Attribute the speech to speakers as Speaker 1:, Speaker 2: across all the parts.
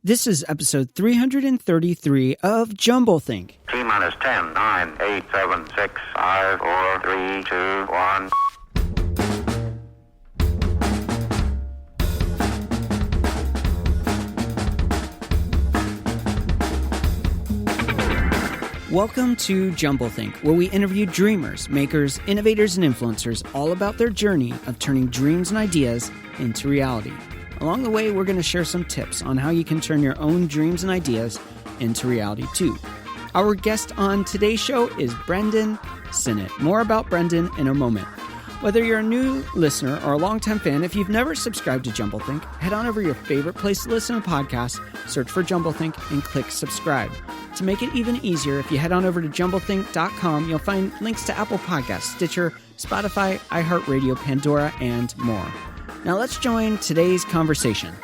Speaker 1: This is episode 333 of Jumblethink.
Speaker 2: T minus 10, 9, 8, 7, 6, 5, 4, 3, 2, 1.
Speaker 1: Welcome to Jumblethink, where we interview dreamers, makers, innovators, and influencers all about their journey of turning dreams and ideas into reality. Along the way, we're going to share some tips on how you can turn your own dreams and ideas into reality too. Our guest on today's show is Brendan Synnott. More about Brendan in a moment. Whether you're a new listener or a longtime fan, if you've never subscribed to Jumblethink, head on over to your favorite place to listen to podcasts, search for Jumblethink, and click subscribe. To make it even easier, if you head on over to jumblethink.com, you'll find links to Apple Podcasts, Stitcher, Spotify, iHeartRadio, Pandora, and more. Now let's join today's conversation.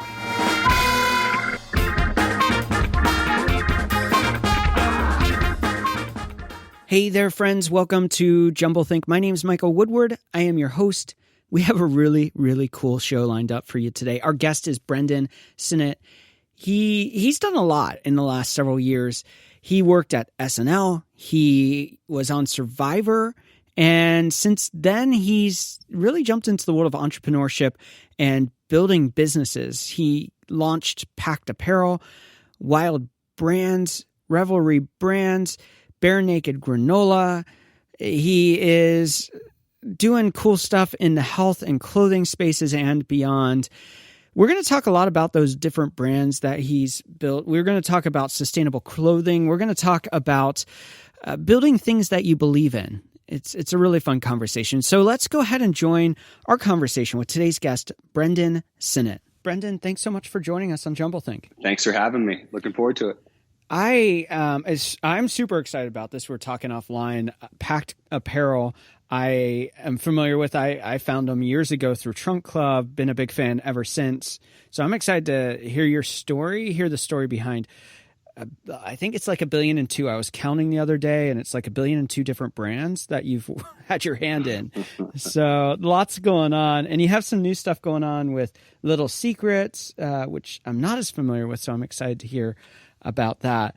Speaker 1: Hey there, friends. Welcome to Jumblethink. My name is Michael Woodward. I am your host. We have a really, really cool show lined up for you today. Our guest is Brendan Synnott. He's done a lot in the last several years. He worked at SNL. He was on Survivor. And since then, he's really jumped into the world of entrepreneurship and building businesses. He launched Pact Apparel, Wild Brands, Revelry Brands, Bare Naked Granola. He is doing cool stuff in the health and clothing spaces and beyond. We're going to talk a lot about those different brands that he's built. We're going to talk about sustainable clothing. We're going to talk about building things that you believe in. It's a really fun conversation. So let's go ahead and join our conversation with today's guest, Brendan Synnott. Brendan, thanks so much for joining us on Jumblethink.
Speaker 3: Thanks for having me. Looking forward to it.
Speaker 1: I'm super excited about this. We're talking offline. Pact Apparel, I am familiar with. I found them years ago through Trunk Club. Been a big fan ever since. So I'm excited to hear your story, hear the story behind. I think it's like 1.2 billion. I was counting the other day, and it's like 1.2 billion different brands that you've had your hand in. So lots going on, and you have some new stuff going on with Little Secrets, which I'm not as familiar with. So I'm excited to hear about that.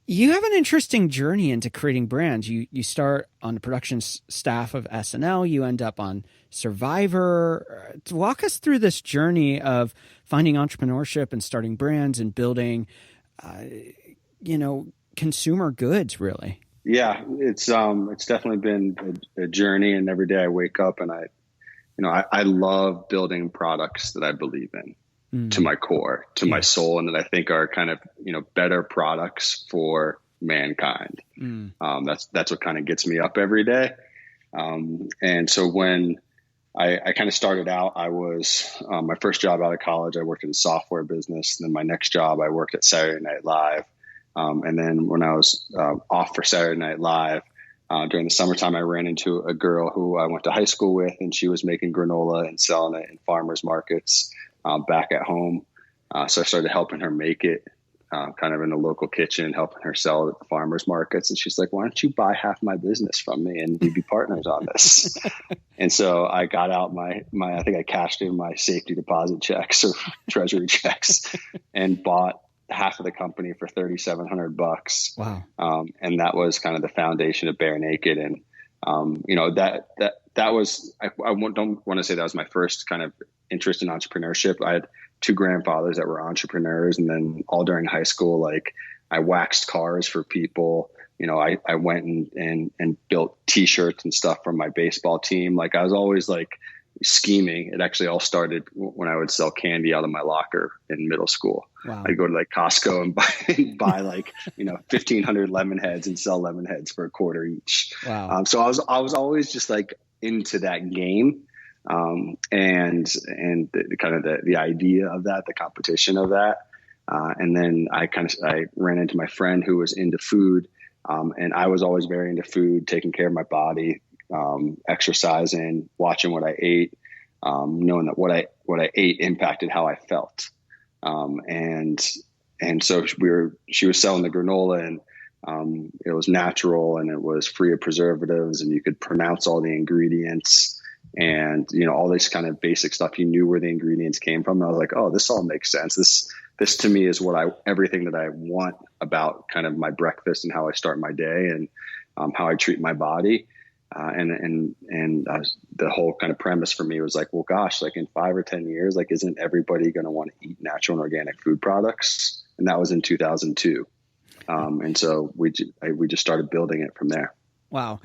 Speaker 1: You have an interesting journey into creating brands. You start on the production staff of SNL. You end up on Survivor. Walk us through this journey of finding entrepreneurship and starting brands and building consumer goods, really.
Speaker 3: Yeah, it's definitely been a journey, and every day I wake up and I love building products that I believe in to my core, to my soul, and that I think are kind of, better products for mankind. That's what kind of gets me up every day. And so when I kind of started out, I was, my first job out of college, I worked in a software business. And then my next job, I worked at Saturday Night Live. And then when I was off for Saturday Night Live, during the summertime, I ran into a girl who I went to high school with, and she was making granola and selling it in farmers markets back at home. So I started helping her make it. Kind of in a local kitchen, helping her sell it at the farmers markets. And she's like, why don't you buy half my business from me and we'd be partners on this? And so I got out my, I think I cashed in my safety deposit checks or treasury checks and bought half of the company for $3,700.
Speaker 1: Wow.
Speaker 3: And that was kind of the foundation of Bare Naked. And, that was, I don't want to say that was my first kind of interest in entrepreneurship. I had 2 grandfathers that were entrepreneurs. And then all during high school, I waxed cars for people. I went and built T-shirts and stuff from my baseball team. I was always scheming. It actually all started when I would sell candy out of my locker in middle school.
Speaker 1: Wow.
Speaker 3: I'd go to Costco and buy 1,500 lemon heads and sell lemon heads for $0.25 each.
Speaker 1: Wow.
Speaker 3: So I was always just into that game. And the kind of the idea of that, the competition of that. And then I ran into my friend who was into food. And I was always very into food, taking care of my body, exercising, watching what I ate, knowing that what I ate impacted how I felt. And so she was selling the granola, and it was natural, and it was free of preservatives, and you could pronounce all the ingredients. And, all this kind of basic stuff, you knew where the ingredients came from. And I was like, oh, this all makes sense. This this to me is everything that I want about kind of my breakfast and how I start my day and how I treat my body. The whole kind of premise for me was like, well, gosh, like in 5 or 10 years, like, isn't everybody going to want to eat natural and organic food products? And that was in 2002. And so we just started building it from there.
Speaker 1: Wow.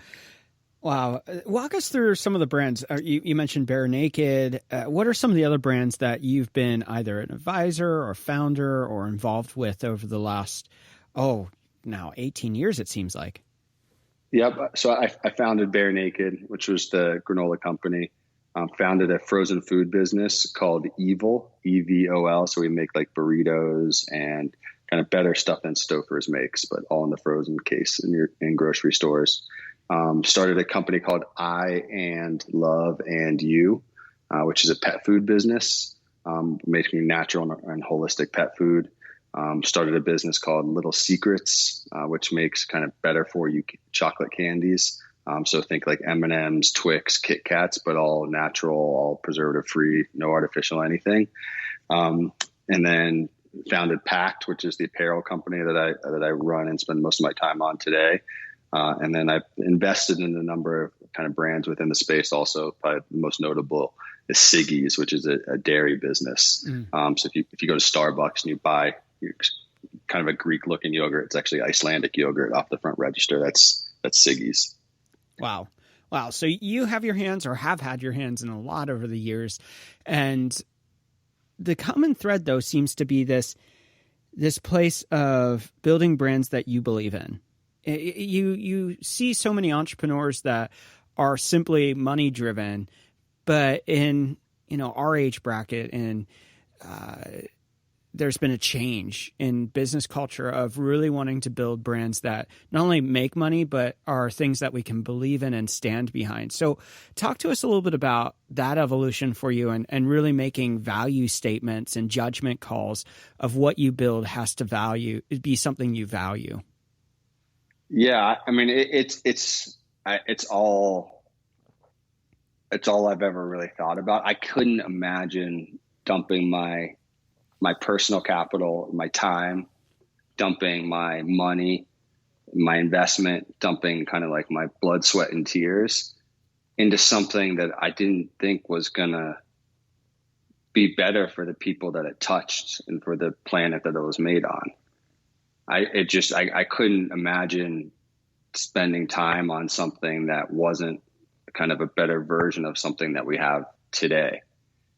Speaker 1: Walk us through some of the brands. You mentioned Bare Naked. What are some of the other brands that you've been either an advisor or founder or involved with over the last, now 18 years, it seems like?
Speaker 3: Yep. So I founded Bare Naked, which was the granola company. Founded a frozen food business called Evil, EVOL. So we make like burritos and kind of better stuff than Stouffer's makes, but all in the frozen case in grocery stores. Started a company called I and Love and You, which is a pet food business, making natural and holistic pet food. Started a business called Little Secrets, which makes kind of better for you chocolate candies. So think like M&Ms, Twix, Kit Kats, but all natural, all preservative free, no artificial anything. And then founded Pact, which is the apparel company that I run and spend most of my time on today. And then I've invested in a number of kind of brands within the space. Also, probably the most notable is Siggi's, which is a dairy business. So if you go to Starbucks and you buy kind of a Greek looking yogurt, it's actually Icelandic yogurt off the front register. That's Siggi's.
Speaker 1: Wow. So you have your hands, or have had your hands, in a lot over the years. And the common thread, though, seems to be this place of building brands that you believe in. You see so many entrepreneurs that are simply money driven, but in our age bracket, and there's been a change in business culture of really wanting to build brands that not only make money, but are things that we can believe in and stand behind. So talk to us a little bit about that evolution for you, and really making value statements and judgment calls of what you build has to be something you value.
Speaker 3: Yeah. I mean, it's all I've ever really thought about. I couldn't imagine dumping my personal capital, my time, dumping my money, my investment, dumping kind of like my blood, sweat, and tears into something that I didn't think was going to be better for the people that it touched and for the planet that it was made on. I couldn't imagine spending time on something that wasn't kind of a better version of something that we have today.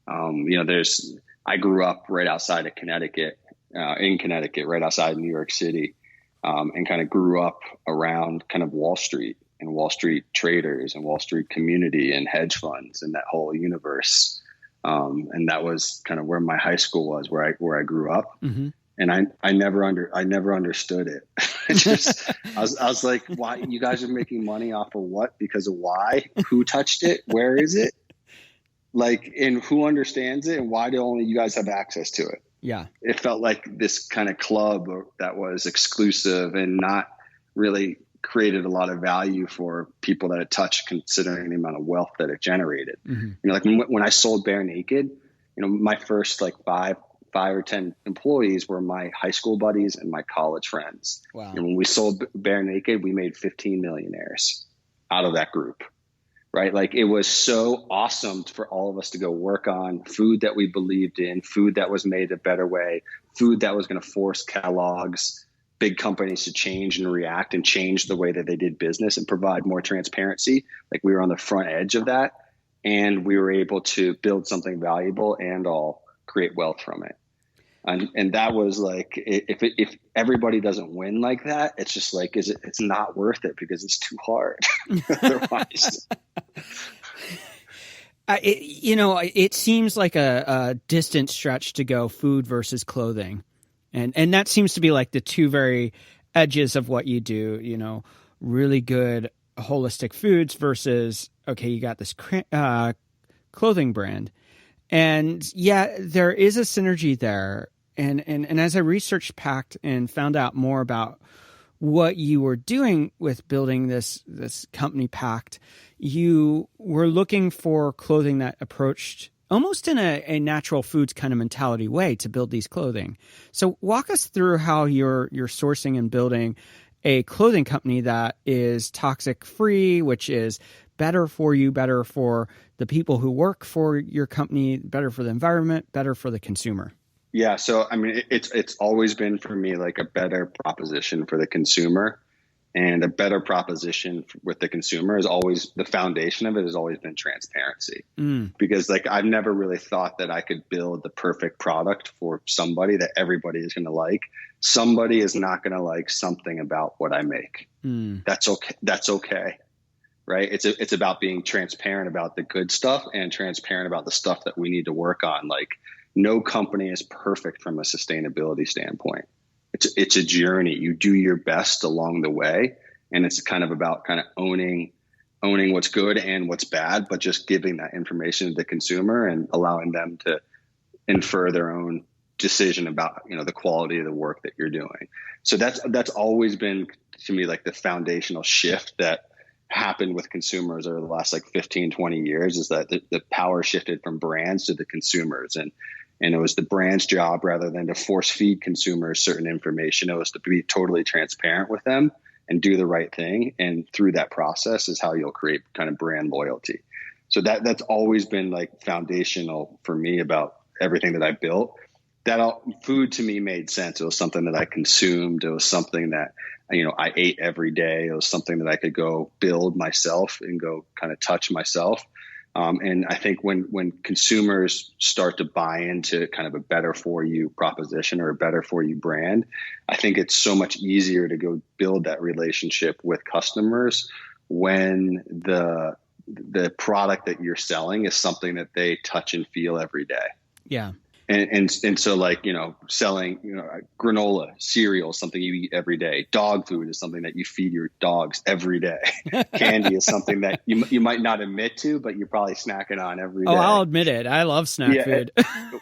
Speaker 3: I grew up right outside of Connecticut, right outside of New York City, and kind of grew up around kind of Wall Street and Wall Street traders and Wall Street community and hedge funds and that whole universe. And that was kind of where my high school was, where I grew up. Mm-hmm. And I never understood it. I was like, why you guys are making money off of what? Because of why? Who touched it? Where is it? Like, and who understands it, and why do only you guys have access to it?
Speaker 1: Yeah.
Speaker 3: It felt like this kind of club that was exclusive and not really created a lot of value for people that it touched, considering the amount of wealth that it generated. Mm-hmm. Like when I sold Bare Naked, my first like five or 10 employees were my high school buddies and my college friends. Wow. And when we sold Bare Naked, we made 15 millionaires out of that group. Right? Like, it was so awesome for all of us to go work on food that we believed in, food that was made a better way, food that was going to force Kellogg's, big companies, to change and react and change the way that they did business and provide more transparency. Like, we were on the front edge of that, and we were able to build something valuable and all create wealth from it. And that was like, if everybody doesn't win like that, it's just like, it's not worth it because it's too hard otherwise.
Speaker 1: It seems like a distant stretch to go food versus clothing. And that seems to be like the two very edges of what you do, really good holistic foods versus, okay, you got this clothing brand. And yeah, there is a synergy there. And as I researched Pact and found out more about what you were doing with building this company Pact, you were looking for clothing that approached almost in a natural foods kind of mentality way to build these clothing. So walk us through how you're sourcing and building a clothing company that is toxic free, which is better for you, better for the people who work for your company, better for the environment, better for the consumer.
Speaker 3: Yeah. So, I mean, it's always been for me like a better proposition for the consumer, and a better proposition with the consumer is always, the foundation of it has always been transparency. Because like, I've never really thought that I could build the perfect product for somebody that everybody is going to like. Somebody is not going to like something about what I make. That's okay. That's okay. Right. It's about being transparent about the good stuff and transparent about the stuff that we need to work on. Like, no company is perfect from a sustainability standpoint. It's a journey. You do your best along the way. And it's kind of about kind of owning what's good and what's bad, but just giving that information to the consumer and allowing them to infer their own decision about, the quality of the work that you're doing. So that's always been, to me, like the foundational shift that happened with consumers over the last like 15, 20 years, is that the power shifted from brands to the consumers. And it was the brand's job, rather than to force feed consumers certain information, it was to be totally transparent with them and do the right thing. And through that process is how you'll create kind of brand loyalty. So that's always been like foundational for me about everything that I built. Food to me made sense. It was something that I consumed. It was something that, I ate every day. It was something that I could go build myself and go kind of touch myself. And I think when consumers start to buy into kind of a better for you proposition or a better for you brand, I think it's so much easier to go build that relationship with customers when the product that you're selling is something that they touch and feel every day.
Speaker 1: Yeah.
Speaker 3: And so like, selling, granola, cereal, something you eat every day. Dog food is something that you feed your dogs every day. Candy is something that you might not admit to, but you're probably snacking on every day.
Speaker 1: Oh, I'll admit it. I love snack food.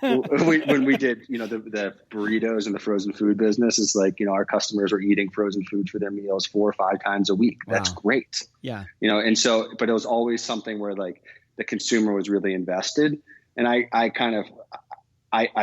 Speaker 3: When we did, the burritos and the frozen food business, it's like, our customers were eating frozen food for their meals 4 or 5 times a week. Wow. That's great.
Speaker 1: Yeah.
Speaker 3: And so, but it was always something where like the consumer was really invested. And I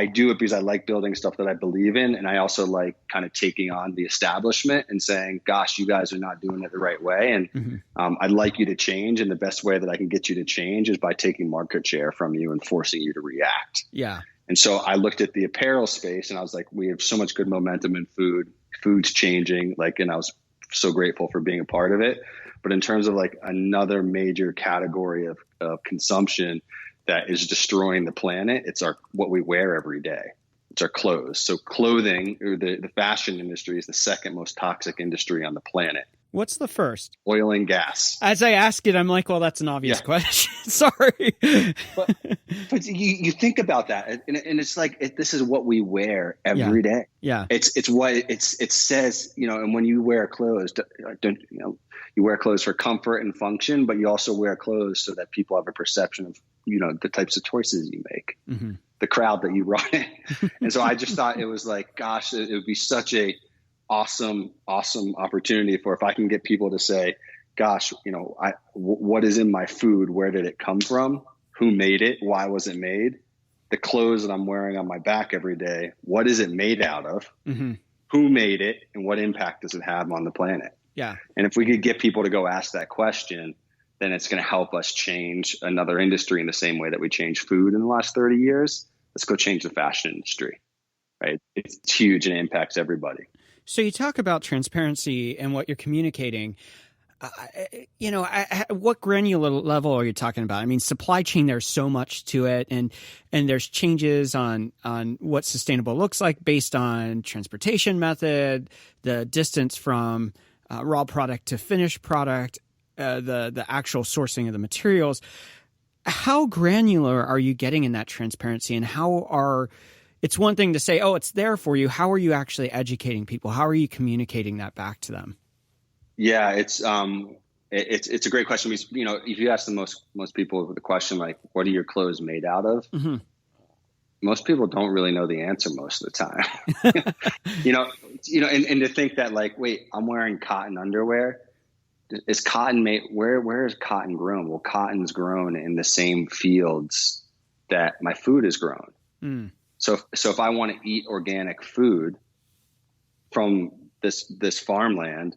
Speaker 3: do it because I like building stuff that I believe in. And I also like kind of taking on the establishment and saying, gosh, you guys are not doing it the right way. And I'd like you to change. And the best way that I can get you to change is by taking market share from you and forcing you to react.
Speaker 1: Yeah.
Speaker 3: And so I looked at the apparel space and I was like, we have so much good momentum in food's changing. And I was so grateful for being a part of it. But in terms of like another major category of consumption that is destroying the planet, it's what we wear every day. It's our clothes. So clothing, or the fashion industry, is the second most toxic industry on the planet.
Speaker 1: What's the first?
Speaker 3: Oil and gas.
Speaker 1: As I ask it, I'm like, well, that's an obvious question. Sorry.
Speaker 3: But you think about that, and it's like this is what we wear every day.
Speaker 1: Yeah.
Speaker 3: It's what it says, and when you wear clothes, you wear clothes for comfort and function, but you also wear clothes so that people have a perception of, the types of choices you make, the crowd that you run in. And so I just thought it was like, gosh, it would be such a awesome opportunity for, if I can get people to say, gosh, what is in my food? Where did it come from? Who made it? Why was it made? The clothes that I'm wearing on my back every day, what is it made out of? Who made it? And what impact does it have on the planet?
Speaker 1: Yeah.
Speaker 3: And if we could get people to go ask that question, then it's going to help us change another industry in the same way that we changed food in the last 30 years. Let's go change the fashion industry, right? It's huge and it impacts everybody.
Speaker 1: So you talk about transparency and what you're communicating. What granular level are you talking about? I mean, supply chain, there's so much to it, and there's changes on what sustainable looks like based on transportation method, the distance from raw product to finished product, the actual sourcing of the materials. How granular are you getting in that transparency, and it's one thing to say, oh, it's there for you. How are you actually educating people? How are you communicating that back to them?
Speaker 3: Yeah, it's a great question. If you ask the most people the question, like, what are your clothes made out of? Most people don't really know the answer most of the time. And to think that, like, wait, I'm wearing cotton underwear. Is cotton made? Where is cotton grown? Well, cotton's grown in the same fields that my food is grown.
Speaker 1: Mm.
Speaker 3: So if I want to eat organic food from this farmland,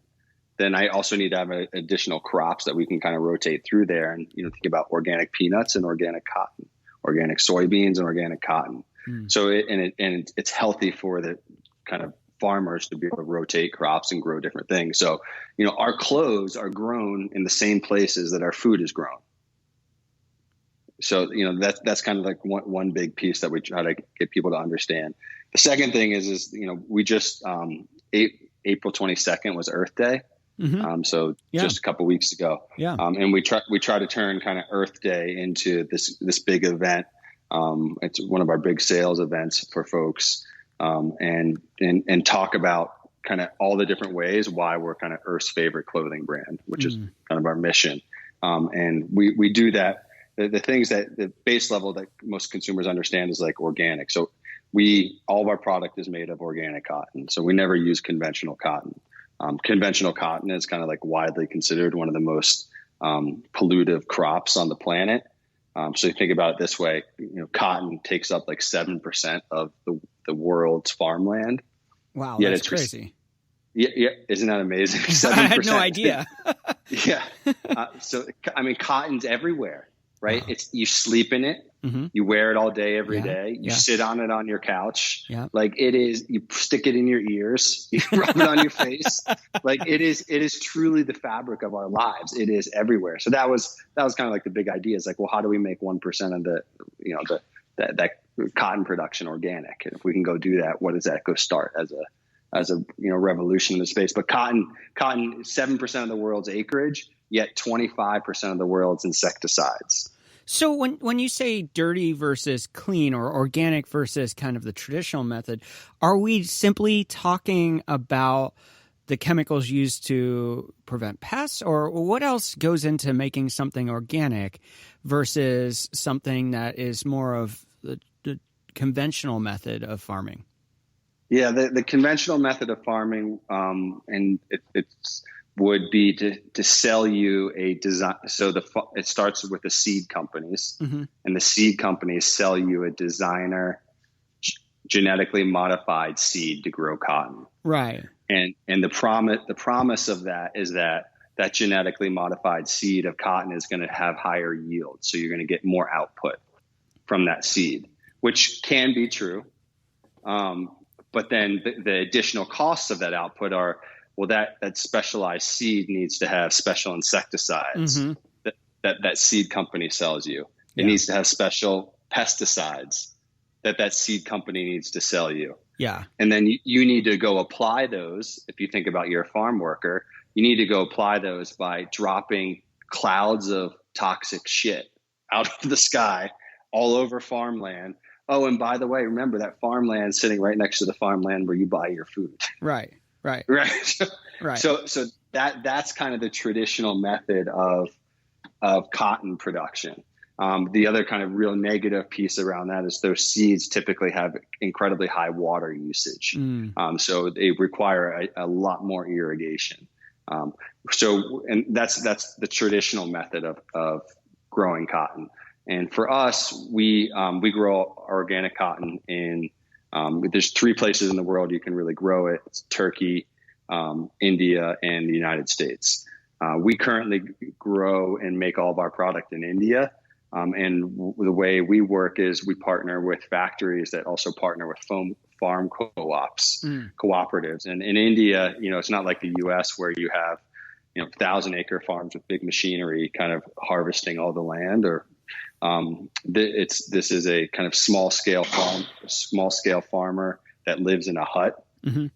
Speaker 3: then I also need to have additional crops that we can kind of rotate through there. And, think about organic peanuts and organic cotton, organic soybeans and organic cotton.
Speaker 1: Mm.
Speaker 3: So it's healthy for the kind of farmers to be able to rotate crops and grow different things. So, our clothes are grown in the same places that our food is grown. So, that's kind of like one big piece that we try to get people to understand. The second thing is we just, April 22nd was Earth Day.
Speaker 1: Mm-hmm.
Speaker 3: Just a couple of weeks ago.
Speaker 1: Yeah.
Speaker 3: And we try to turn kind of Earth Day into this big event. It's one of our big sales events for folks, and talk about kind of all the different ways why we're kind of Earth's favorite clothing brand, which is kind of our mission. And we do that. The things that the base level that most consumers understand is like organic. So all of our product is made of organic cotton. So we never use conventional cotton. Conventional cotton is kind of like widely considered one of the most pollutive crops on the planet. So you think about it this way, cotton takes up like 7% of the world's farmland.
Speaker 1: Wow, that's crazy.
Speaker 3: Yeah, isn't that amazing? 7%.
Speaker 1: I had no idea.
Speaker 3: Yeah. Cotton's everywhere, right?
Speaker 1: Wow.
Speaker 3: You sleep in it. Mm-hmm. You wear it all day, every day. You sit on it on your couch. Yeah. Like it is, you stick it in your ears, you rub it on your face. Like it is truly the fabric of our lives. It is everywhere. So that was kind of like the big idea is like, well, how do we make 1% of that cotton production organic? And if we can go do that, what does that go start as a revolution in the space? But cotton, 7% of the world's acreage, yet 25% of the world's insecticides.
Speaker 1: So when you say dirty versus clean or organic versus kind of the traditional method, are we simply talking about the chemicals used to prevent pests, or what else goes into making something organic versus something that is more of the conventional method of farming?
Speaker 3: Yeah, the conventional method of farming, and it's would be to sell you a design. So it starts with the seed companies, mm-hmm. and the seed companies sell you a designer genetically modified seed to grow cotton.
Speaker 1: Right.
Speaker 3: And the promise of that is that genetically modified seed of cotton is going to have higher yield. So you're going to get more output from that seed, which can be true. But then the additional costs of that output are, well, that specialized seed needs to have special insecticides mm-hmm. that seed company sells you. It needs to have special pesticides that seed company needs to sell you.
Speaker 1: Yeah.
Speaker 3: And then you need to go apply those. If you think about you're a farm worker, you need to go apply those by dropping clouds of toxic shit out of the sky all over farmland. Oh, and by the way, remember that farmland sitting right next to the farmland where you buy your food.
Speaker 1: Right.
Speaker 3: Right.
Speaker 1: Right.
Speaker 3: So that's kind of the traditional method of cotton production. The other kind of real negative piece around that is those seeds typically have incredibly high water usage. So they require a lot more irrigation. And that's the traditional method of growing cotton. And for us, we grow organic cotton in there's 3 places in the world you can really grow it. It's Turkey, India, and the United States. We currently grow and make all of our product in India. And the way we work is we partner with factories that also partner with farm co-ops, cooperatives. And in India, it's not like the US where you have, 1,000-acre farms with big machinery kind of harvesting all the land, or this is a kind of small scale farmer that lives in a hut mm-hmm.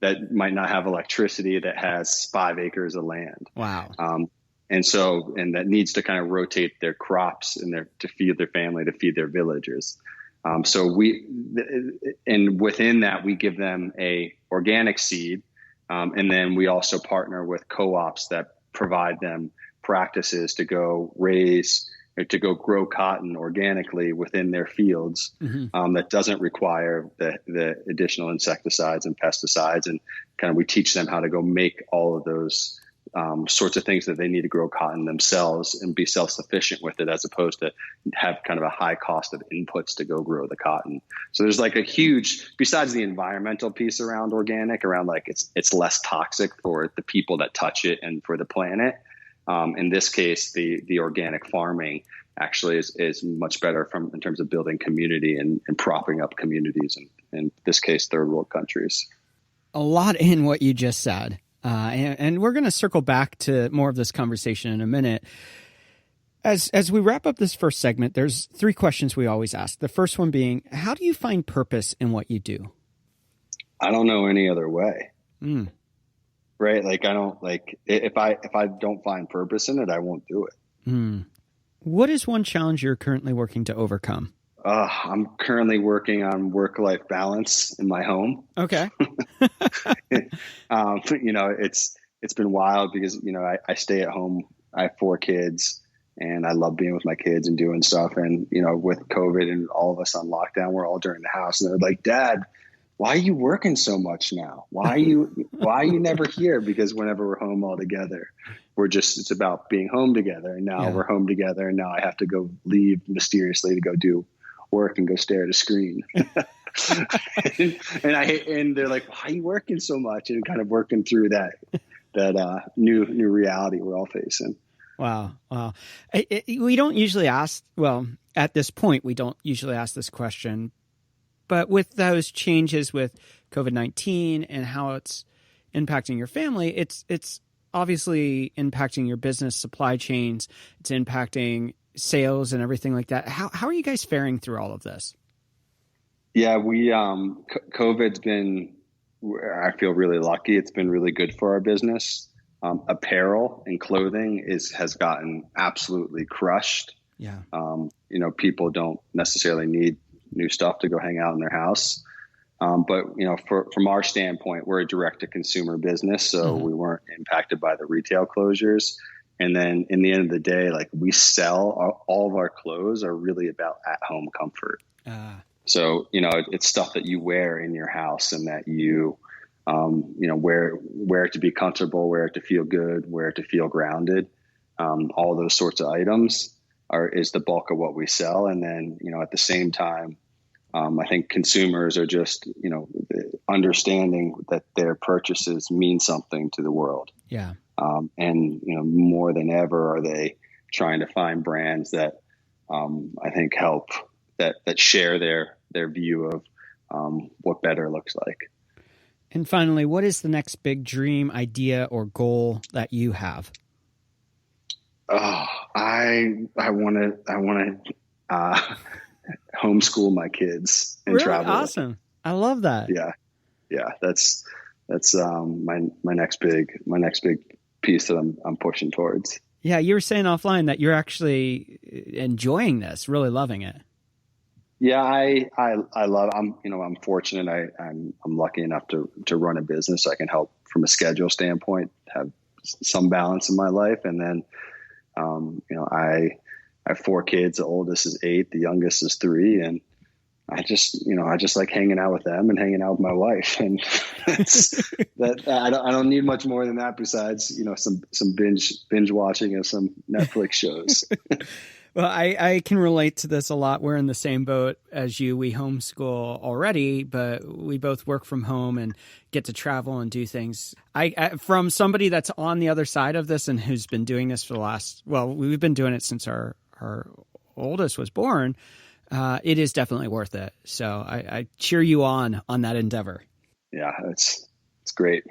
Speaker 3: that might not have electricity, that has 5 acres of land.
Speaker 1: Wow.
Speaker 3: And that needs to kind of rotate their crops to feed their family, to feed their villagers. And within that, we give them a organic seed. And then we also partner with co-ops that provide them practices to go grow cotton organically within their fields, mm-hmm. That doesn't require the additional insecticides and pesticides. And kind of we teach them how to go make all of those sorts of things that they need to grow cotton themselves and be self-sufficient with it, as opposed to have kind of a high cost of inputs to go grow the cotton. So there's like a huge, besides the environmental piece around organic, around like it's less toxic for the people that touch it and for the planet. In this case, the organic farming actually is much better in terms of building community and propping up communities, in this case, third world countries.
Speaker 1: A lot in what you just said. And we're going to circle back to more of this conversation in a minute. As we wrap up this first segment, there's 3 questions we always ask. The first one being, how do you find purpose in what you do?
Speaker 3: I don't know any other way. Right? Like I don't if I don't find purpose in it, I won't do it.
Speaker 1: What is one challenge you're currently working to overcome?
Speaker 3: I'm currently working on work-life balance in my home.
Speaker 1: Okay.
Speaker 3: It's been wild because, I stay at home. I have 4 kids and I love being with my kids and doing stuff. And, with COVID and all of us on lockdown, we're all during the house, and they're like, Dad, why are you working so much now? Why are you never here? Because whenever we're home all together, it's about being home together. And now we're home together. And now I have to go leave mysteriously to go do work and go stare at a screen. and they're like, why are you working so much? And kind of working through that new reality we're all facing.
Speaker 1: Wow. We don't usually ask, at this point, we don't usually ask this question, but with those changes with COVID-19 and how it's impacting your family, it's obviously impacting your business supply chains. It's impacting sales and everything like that. How are you guys faring through all of this?
Speaker 3: Yeah, COVID's been, I feel really lucky. It's been really good for our business. Apparel and clothing has gotten absolutely crushed.
Speaker 1: Yeah.
Speaker 3: People don't necessarily need new stuff to go hang out in their house. But from our standpoint, we're a direct to consumer business. So we weren't impacted by the retail closures. And then in the end of the day, like we sell all of our clothes are really about at home comfort. So, it's stuff that you wear in your house and that you, wear it to be comfortable, wear it to feel good, wear it to feel grounded. All those sorts of items is the bulk of what we sell. And then, at the same time, I think consumers are just, understanding that their purchases mean something to the world.
Speaker 1: Yeah.
Speaker 3: And more than ever are they trying to find brands that I think help that share their view of what better looks like.
Speaker 1: And finally, what is the next big dream, idea, or goal that you have?
Speaker 3: I want to homeschool my kids and
Speaker 1: really?
Speaker 3: Travel.
Speaker 1: Awesome. I love that.
Speaker 3: Yeah. That's my next big piece that I'm pushing towards.
Speaker 1: Yeah, you were saying offline that you're actually enjoying this, really loving it.
Speaker 3: Yeah, I love. I'm fortunate. I'm lucky enough to run a business. So I can help from a schedule standpoint, have some balance in my life, and then, I have 4 kids. The oldest is 8, the youngest is 3, and I just like hanging out with them and hanging out with my wife, and I don't need much more than that besides some binge watching of some Netflix shows.
Speaker 1: Well, I can relate to this a lot. We're in the same boat as you. We homeschool already, but we both work from home and get to travel and do things. I from somebody that's on the other side of this and who's been doing this for we've been doing it since our oldest was born. It is definitely worth it. So I cheer you on that endeavor. Yeah,
Speaker 3: it's great.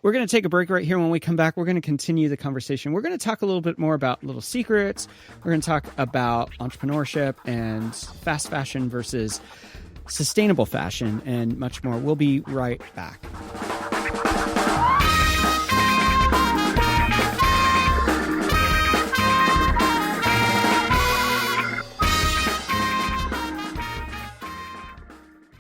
Speaker 1: We're going to take a break right here. When we come back, we're going to continue the conversation. We're going to talk a little bit more about little secrets. We're going to talk about entrepreneurship and fast fashion versus sustainable fashion and much more. We'll be right back.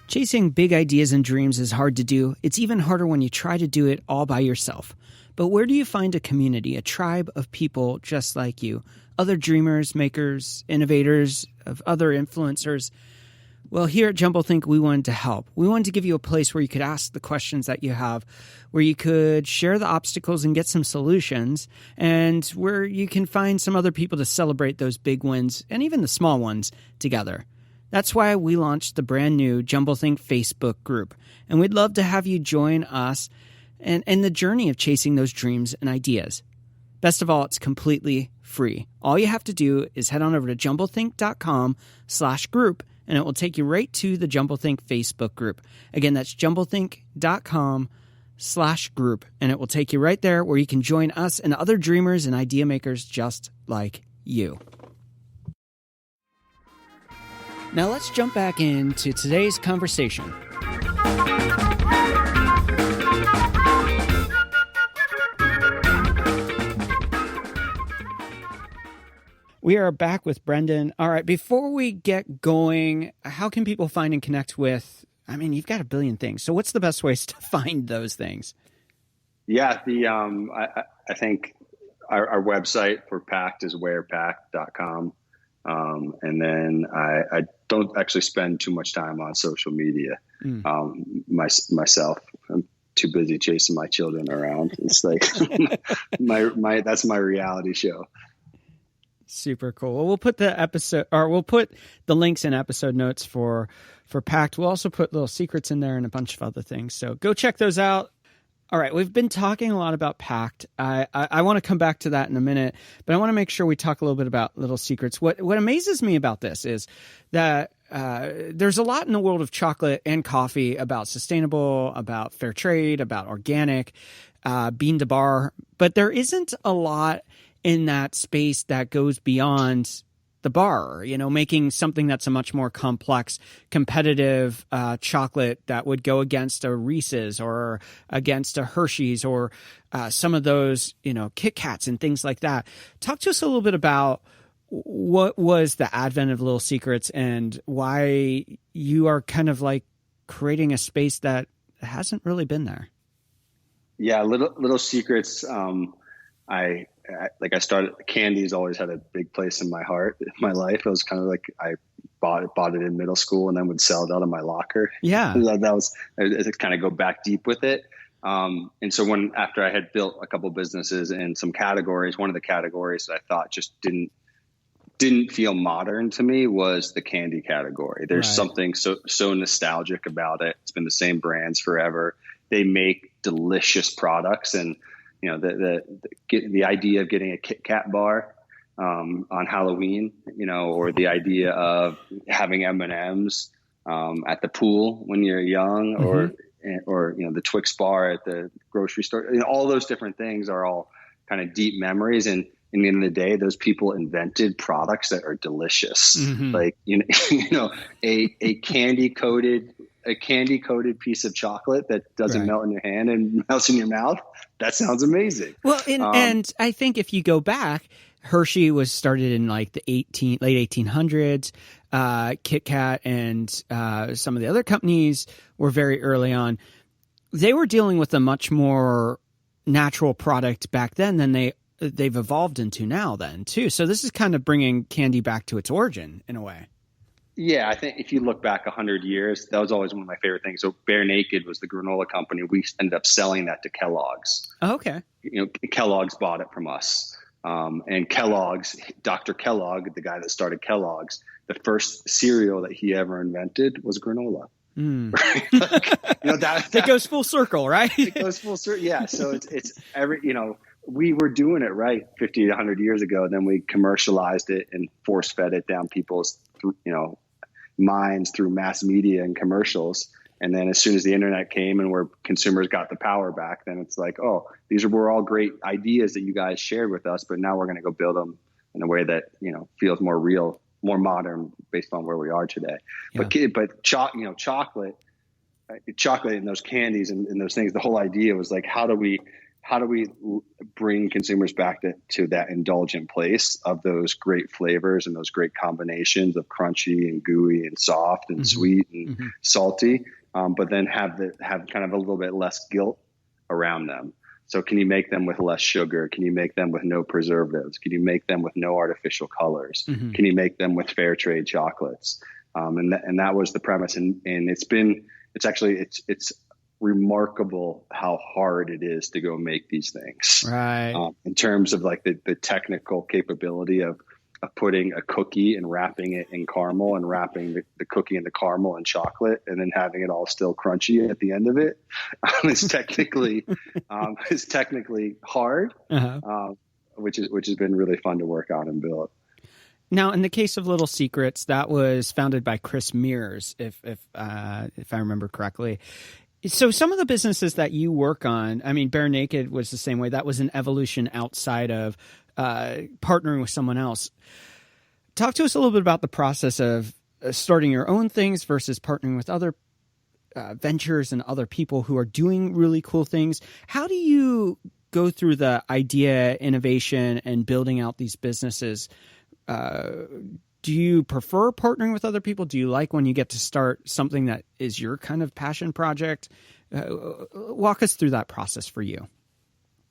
Speaker 1: Chasing big ideas and dreams is hard to do. It's even harder when you try to do it all by yourself. But where do you find a community, a tribe of people just like you? Other dreamers, makers, innovators, of other influencers. Well, here at Jumble Think, we wanted to help. We wanted to give you a place where you could ask the questions that you have, where you could share the obstacles and get some solutions, and where you can find some other people to celebrate those big wins and even the small ones together. That's why we launched the brand new Jumble Think Facebook group, and we'd love to have you join us and the journey of chasing those dreams and ideas. Best of all, it's completely free. All you have to do is head on over to jumblethink.com/group, and it will take you right to the Jumble Think Facebook group. Again, that's jumblethink.com/group, and it will take you right there where you can join us and other dreamers and idea makers just like you. Now let's jump back into today's conversation. We are back with Brendan. All right, before we get going, how can people find and connect with, you've got a billion things. So what's the best ways to find those things?
Speaker 3: Yeah, I think our website for Pact is wearpact.com. And then I don't actually spend too much time on social media. Myself, I'm too busy chasing my children around. It's like that's my reality show.
Speaker 1: Super cool. Well, we'll put the links in episode notes for Pact. We'll also put little secrets in there and a bunch of other things. So go check those out. All right, we've been talking a lot about Pact. I want to come back to that in a minute, but I want to make sure we talk a little bit about little secrets. What amazes me about this is that there's a lot in the world of chocolate and coffee about sustainable, about fair trade, about organic, bean to bar, but there isn't a lot in that space that goes beyond the bar, making something that's a much more complex, competitive chocolate that would go against a Reese's or against a Hershey's or some of those, Kit Kats and things like that. Talk to us a little bit about what was the advent of Little Secrets and why you are kind of like creating a space that hasn't really been there.
Speaker 3: Yeah, Little Secrets. I started, candy's always had a big place in my heart, in my life. It was kind of like I bought it in middle school and then would sell it out of my locker.
Speaker 1: Yeah.
Speaker 3: That was, I kind of go back deep with it. And so after I had built a couple businesses in some categories, one of the categories that I thought just didn't feel modern to me was the candy category. There's something so nostalgic about it. It's been the same brands forever. They make delicious products, and the idea of getting a Kit Kat bar on Halloween, or the idea of having M&Ms at the pool when you're young, or the Twix bar at the grocery store. All those different things are all kind of deep memories. And in the end of the day, those people invented products that are delicious. Like a candy coated piece of chocolate that doesn't melt in your hand and melts in your mouth. That sounds amazing.
Speaker 1: Well, and I think if you go back, Hershey was started in like the late 1800s. Kit Kat and some of the other companies were very early on. They were dealing with a much more natural product back then than they've evolved into now then too. So this is kind of bringing candy back to its origin in a way.
Speaker 3: Yeah, I think if you look back 100 years, that was always one of my favorite things. So Bare Naked was the granola company. We ended up selling that to Kellogg's.
Speaker 1: Oh, okay.
Speaker 3: Kellogg's bought it from us. And Kellogg's, Dr. Kellogg, the guy that started Kellogg's, the first cereal that he ever invented was granola. Right?
Speaker 1: That goes full circle, right?
Speaker 3: It goes full circle. Yeah. So it's we were doing it right 50 to 100 years ago. Then we commercialized it and force fed it down people's, minds through mass media and commercials. And then as soon as the internet came and where consumers got the power back, then it's like, oh, these were all great ideas that you guys shared with us, but now we're going to go build them in a way that, feels more real, more modern based on where we are today. Yeah. But chocolate and those candies and those things, the whole idea was like, how do we bring consumers back to that indulgent place of those great flavors and those great combinations of crunchy and gooey and soft and sweet and salty, but then have kind of a little bit less guilt around them. So can you make them with less sugar? Can you make them with no preservatives? Can you make them with no artificial colors? Can you make them with fair trade chocolates? And that was the premise. And it's remarkable how hard it is to go make these things.
Speaker 1: Right.
Speaker 3: In terms of like the technical capability of putting a cookie and wrapping it in caramel and wrapping the cookie in the caramel and chocolate and then having it all still crunchy at the end of it is technically hard, which has been really fun to work on and build.
Speaker 1: Now, in the case of Little Secrets, that was founded by Chris Mears, if I remember correctly. So some of the businesses that you work on, I mean, Bare Naked was the same way. That was an evolution outside of partnering with someone else. Talk to us a little bit about the process of starting your own things versus partnering with other ventures and other people who are doing really cool things. How do you go through the idea, innovation, and building out these businesses? Do you prefer partnering with other people? Do you like when you get to start something that is your kind of passion project? Walk us through that process for you.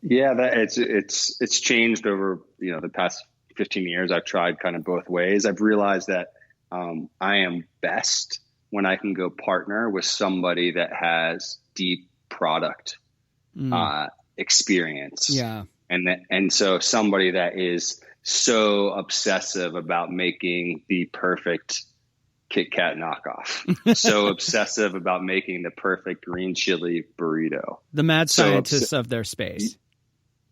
Speaker 3: Yeah, it's changed over, the past 15 years. I've tried kind of both ways. I've realized that I am best when I can go partner with somebody that has deep product experience.
Speaker 1: Yeah.
Speaker 3: And so somebody that is so obsessive about making the perfect Kit Kat knockoff, so obsessive about making the perfect green chili burrito.
Speaker 1: The mad scientists of their space.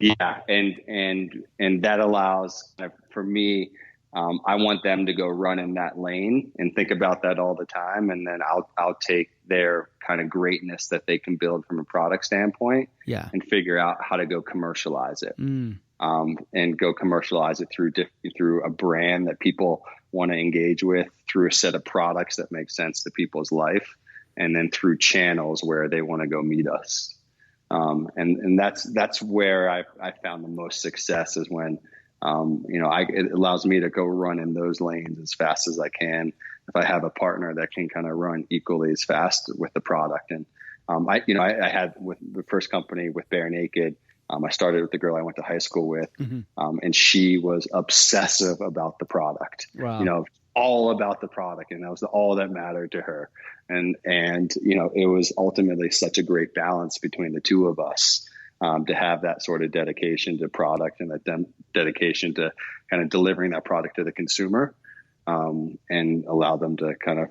Speaker 3: Yeah. And that allows for me, I want them to go run in that lane and think about that all the time. And then I'll take their kind of greatness that they can build from a product standpoint and figure out how to go commercialize it. And go commercialize it through a brand that people want to engage with, through a set of products that make sense to people's life, and then through channels where they want to go meet us. And that's where I found the most success is when, it allows me to go run in those lanes as fast as I can. If I have a partner that can kind of run equally as fast with the product. And, I had with the first company with Bare Naked, I started with the girl I went to high school with, and she was obsessive about the product. Wow. All about the product, and that was all that mattered to her. And it was ultimately such a great balance between the two of us to have that sort of dedication to product and that dedication to kind of delivering that product to the consumer, and allow them to kind of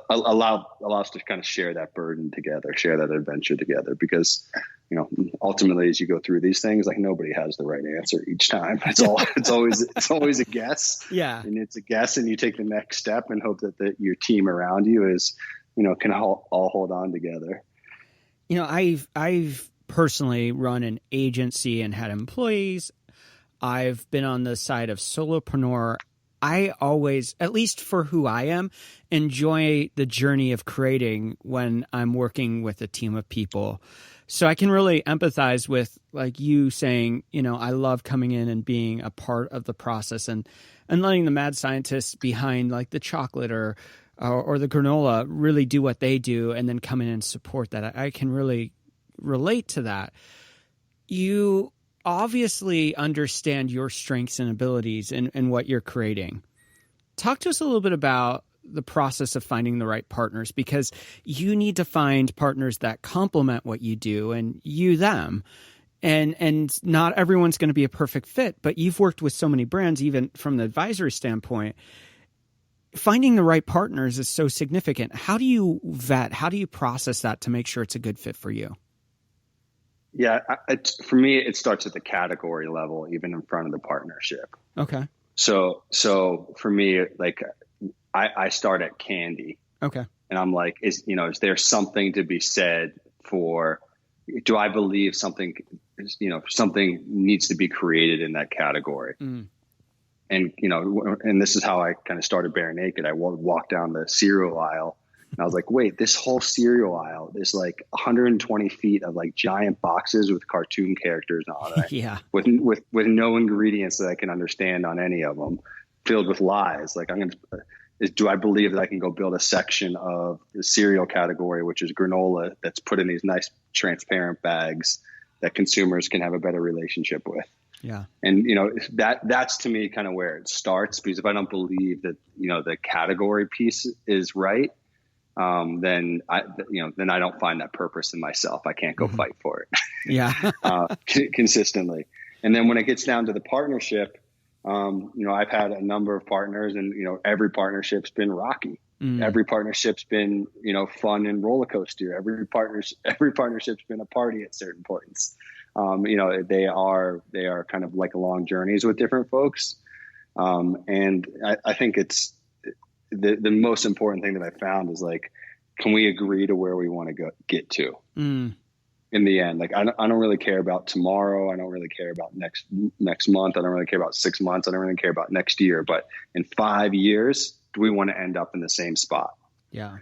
Speaker 3: allow us to kind of share that burden together, share that adventure together, because ultimately, as you go through these things, like nobody has the right answer each time. It's always a guess. Yeah. And it's a guess, and you take the next step and hope that your team around you is, can all hold on together.
Speaker 1: I've personally run an agency and had employees. I've been on the side of solopreneur. I always, at least for who I am, enjoy the journey of creating when I'm working with a team of people. So I can really empathize with like you saying, I love coming in and being a part of the process and letting the mad scientists behind like the chocolate or the granola really do what they do and then come in and support that. I can really relate to that. You obviously understand your strengths and abilities and what you're creating. Talk to us a little bit about the process of finding the right partners, because you need to find partners that complement what you do and you them. And not everyone's going to be a perfect fit, but you've worked with so many brands, even from the advisory standpoint. Finding the right partners is so significant. How do you vet? How do you process that to make sure it's a good fit for you?
Speaker 3: Yeah, for me, it starts at the category level, even in front of the partnership.
Speaker 1: Okay.
Speaker 3: So for me, like I start at candy.
Speaker 1: Okay.
Speaker 3: And I'm like, is there something to be said for, do I believe something needs to be created in that category? And, and this is how I kind of started Bare Naked. I walked down the cereal aisle and I was like, wait, this whole cereal aisle is like 120 feet of like giant boxes with cartoon characters on it.
Speaker 1: Yeah.
Speaker 3: With no ingredients that I can understand on any of them, filled with lies. Like do I believe that I can go build a section of the cereal category, which is granola, that's put in these nice transparent bags that consumers can have a better relationship with?
Speaker 1: Yeah.
Speaker 3: And, you know, that's to me kind of where it starts, because if I don't believe that, you know, the category piece is right, then I don't find that purpose in myself. I can't go fight for it.
Speaker 1: Yeah.
Speaker 3: Consistently. And then when it gets down to the partnership, you know, I've had a number of partners, and, you know, every partnership's been rocky. Every partnership's been, you know, fun and roller coaster. Every partnership's been a party at certain points. You know, they are kind of like long journeys with different folks. And I think it's the most important thing that I found is, like, can we agree to where we want to get to in the end? Like, I don't really care about tomorrow. I don't really care about next month. I don't really care about 6 months. I don't really care about next year, but in 5 years, do we want to end up in the same spot?
Speaker 1: Yeah.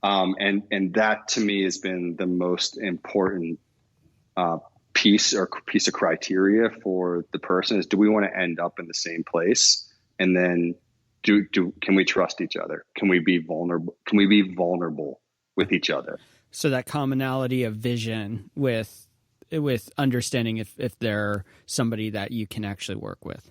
Speaker 3: And that to me has been the most important, piece of criteria for the person is, do we want to end up in the same place? And then can we trust each other? Can we be vulnerable? Can we be vulnerable with each other?
Speaker 1: So that commonality of vision with understanding if they're somebody that you can actually work with.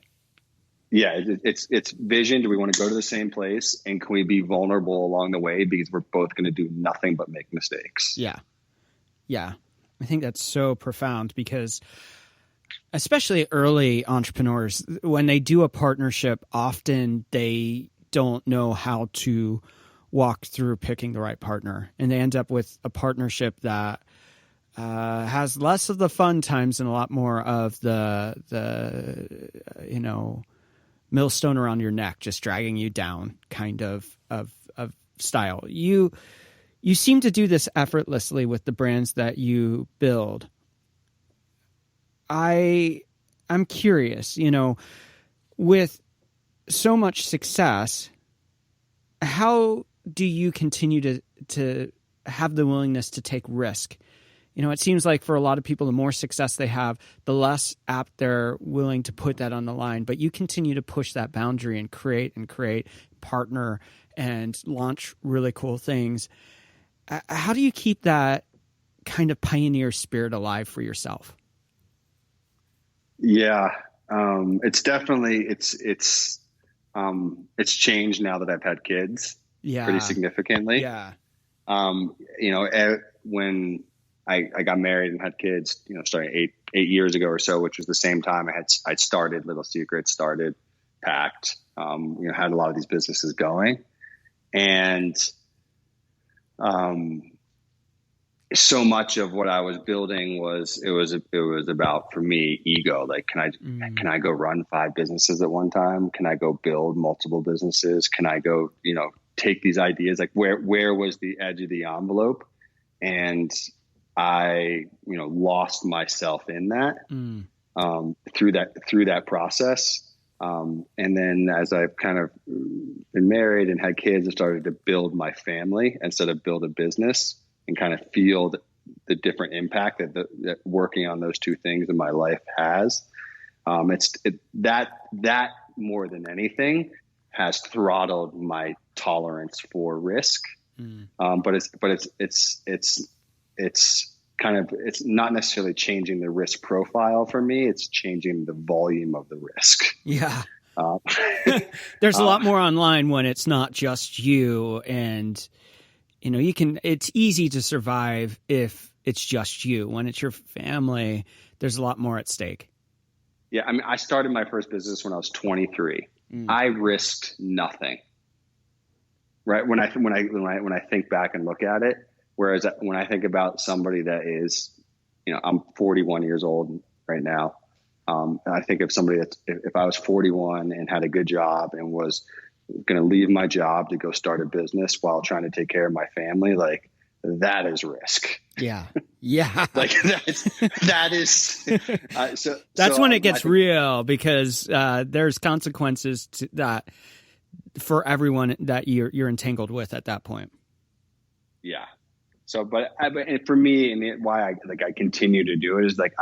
Speaker 3: Yeah. It's vision. Do we want to go to the same place? And can we be vulnerable along the way? Because we're both going to do nothing but make mistakes.
Speaker 1: Yeah. Yeah. I think that's so profound, because especially early entrepreneurs, when they do a partnership, often they don't know how to walk through picking the right partner, and they end up with a partnership that has less of the fun times and a lot more of the you know, millstone around your neck, just dragging you down kind of style. You seem to do this effortlessly with the brands that you build. I'm curious, you know, with so much success, how do you continue to have the willingness to take risk? You know, it seems like for a lot of people, the more success they have, the less apt they're willing to put that on the line. But you continue to push that boundary and create, partner, and launch really cool things. How do you keep that kind of pioneer spirit alive for yourself?
Speaker 3: Yeah. It's definitely, it's changed now that I've had kids pretty significantly.
Speaker 1: Yeah.
Speaker 3: You know, when I got married and had kids, you know, starting eight years ago or so, which was the same time I'd started Little Secrets, started Pact, you know, had a lot of these businesses going. And, so much of what I was building was about, for me, ego. Like, can I go run 5 businesses at one time? Can I go build multiple businesses? Can I go, you know, take these ideas? Like, where was the edge of the envelope? And I, you know, lost myself in that, through that process. And then as I've kind of been married and had kids, I started to build my family instead of build a business, and kind of feel the different impact that working on those two things in my life has. That more than anything has throttled my tolerance for risk. But it's not necessarily changing the risk profile for me. It's changing the volume of the risk.
Speaker 1: Yeah. There's a lot more online when it's not just you, and you know, it's easy to survive if it's just you. When it's your family, there's a lot more at stake.
Speaker 3: Yeah. I mean, I started my first business when I was 23. I risked nothing. Right. When I think back and look at it, whereas when I think about somebody that is, you know, I'm 41 years old right now. I think of somebody that if I was 41 and had a good job and was going to leave my job to go start a business while trying to take care of my family, like, that is risk.
Speaker 1: Yeah. Yeah.
Speaker 3: Like that is, so
Speaker 1: that's when it gets real, because there's consequences to that for everyone that you're entangled with at that point.
Speaker 3: Yeah. So, but for me, and why I continue to do it is like,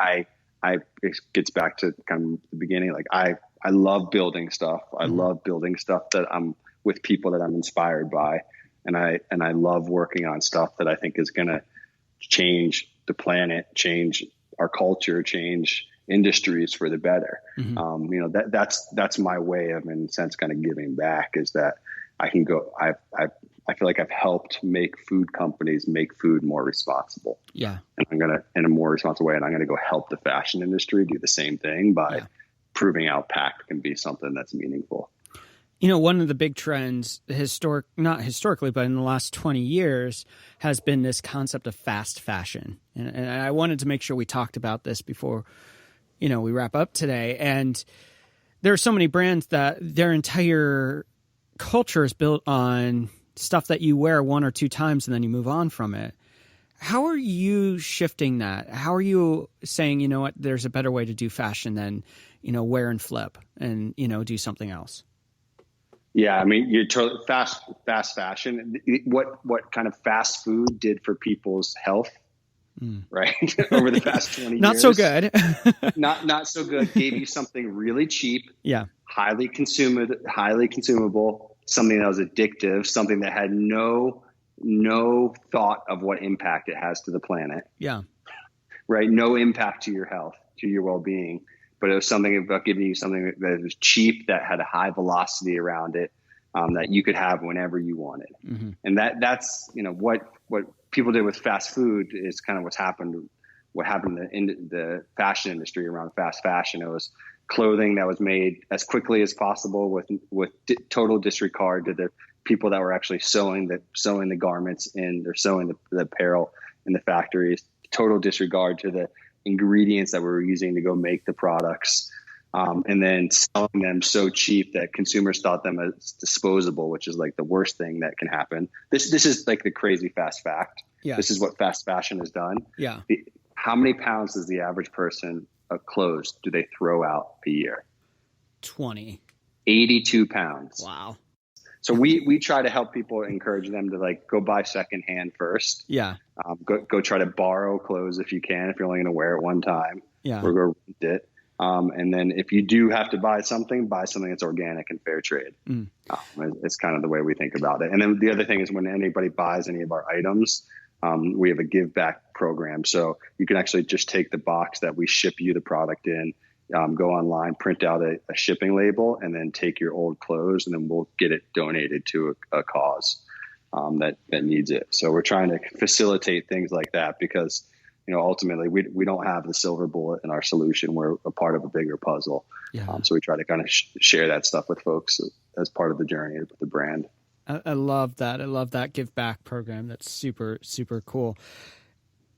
Speaker 3: it gets back to kind of the beginning. Like I love building stuff. I love building stuff that I'm with people that I'm inspired by. And I love working on stuff that I think is going to change the planet, change our culture, change industries for the better.
Speaker 1: Mm-hmm.
Speaker 3: You know, that's my way of, in a sense, kind of giving back, is that I can go, I feel like I've helped make food companies make food more responsible.
Speaker 1: Yeah.
Speaker 3: And I'm going to, in a more responsible way, and I'm going to go help the fashion industry do the same thing by proving out Pact can be something that's meaningful.
Speaker 1: You know, one of the big trends, not historically, but in the last 20 years, has been this concept of fast fashion. And I wanted to make sure we talked about this before, you know, we wrap up today. And there are so many brands that their entire culture is built on stuff that you wear one or two times and then you move on from it. How are you shifting that? How are you saying, you know what, there's a better way to do fashion than, you know, wear and flip and, you know, do something else?
Speaker 3: Yeah, I mean, you're totally fast fashion. What kind of fast food did for people's health, right? Over the past 20 years.
Speaker 1: Not so good.
Speaker 3: not so good. Gave you something really cheap.
Speaker 1: Yeah.
Speaker 3: Highly consumable, something that was addictive, something that had no thought of what impact it has to the planet.
Speaker 1: Yeah.
Speaker 3: Right. No impact to your health, to your well-being. But it was something about giving you something that was cheap, that had a high velocity around it, that you could have whenever you wanted. Mm-hmm. And that's, you know, what people did with fast food is kind of what happened in the fashion industry around fast fashion. It was clothing that was made as quickly as possible with total disregard to the people that were actually sewing the garments in, or sewing the apparel in the factories, total disregard to the ingredients that we were using to go make the products, and then selling them so cheap that consumers thought them as disposable, which is like the worst thing that can happen. This is like the crazy fast fact.
Speaker 1: Yeah.
Speaker 3: This is what fast fashion has done.
Speaker 1: Yeah.
Speaker 3: How many pounds does the average person of clothes do they throw out a year?
Speaker 1: 20.
Speaker 3: 82 pounds.
Speaker 1: Wow.
Speaker 3: So we try to help people, encourage them to like go buy secondhand first.
Speaker 1: Yeah.
Speaker 3: Go try to borrow clothes if you can, if you're only going to wear it one time.
Speaker 1: Yeah.
Speaker 3: Or go rent it. And then if you do have to buy something that's organic and fair trade. It's kind of the way we think about it. And then the other thing is, when anybody buys any of our items, we have a give back program. So you can actually just take the box that we ship you the product in, go online, print out a shipping label, and then take your old clothes, and then we'll get it donated to a cause that needs it. So we're trying to facilitate things like that, because, you know, ultimately we don't have the silver bullet in our solution. We're a part of a bigger puzzle. Yeah. So we try to kind of share that stuff with folks as part of the journey with the brand.
Speaker 1: I love that. I love that give back program. That's super, super cool.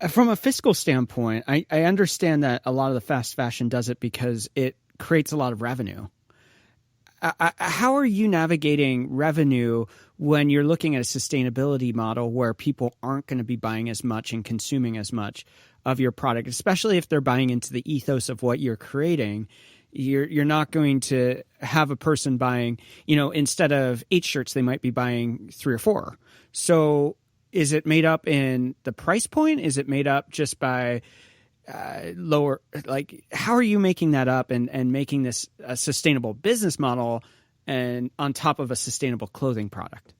Speaker 1: From a fiscal standpoint, I understand that a lot of the fast fashion does it because it creates a lot of revenue. How are you navigating revenue when you're looking at a sustainability model where people aren't going to be buying as much and consuming as much of your product, especially if they're buying into the ethos of what you're creating? You're not going to have a person buying, you know, instead of 8 shirts, they might be buying 3 or 4. So is it made up in the price point? Is it made up just by lower? Like, how are you making that up and making this a sustainable business model and on top of a sustainable clothing product?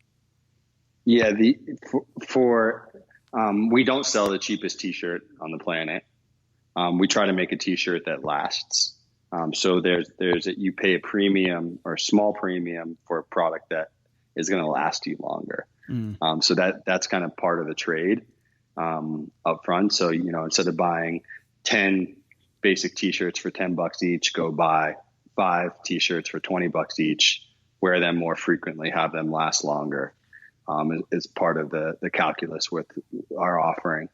Speaker 3: Yeah, we don't sell the cheapest T-shirt on the planet. We try to make a T-shirt that lasts. So you pay a premium or a small premium for a product that is going to last you longer. So that's kind of part of the trade up front. So, you know, instead of buying 10 basic T-shirts for $10 each, go buy 5 T-shirts for $20 each, wear them more frequently, have them last longer, is part of the calculus with our offering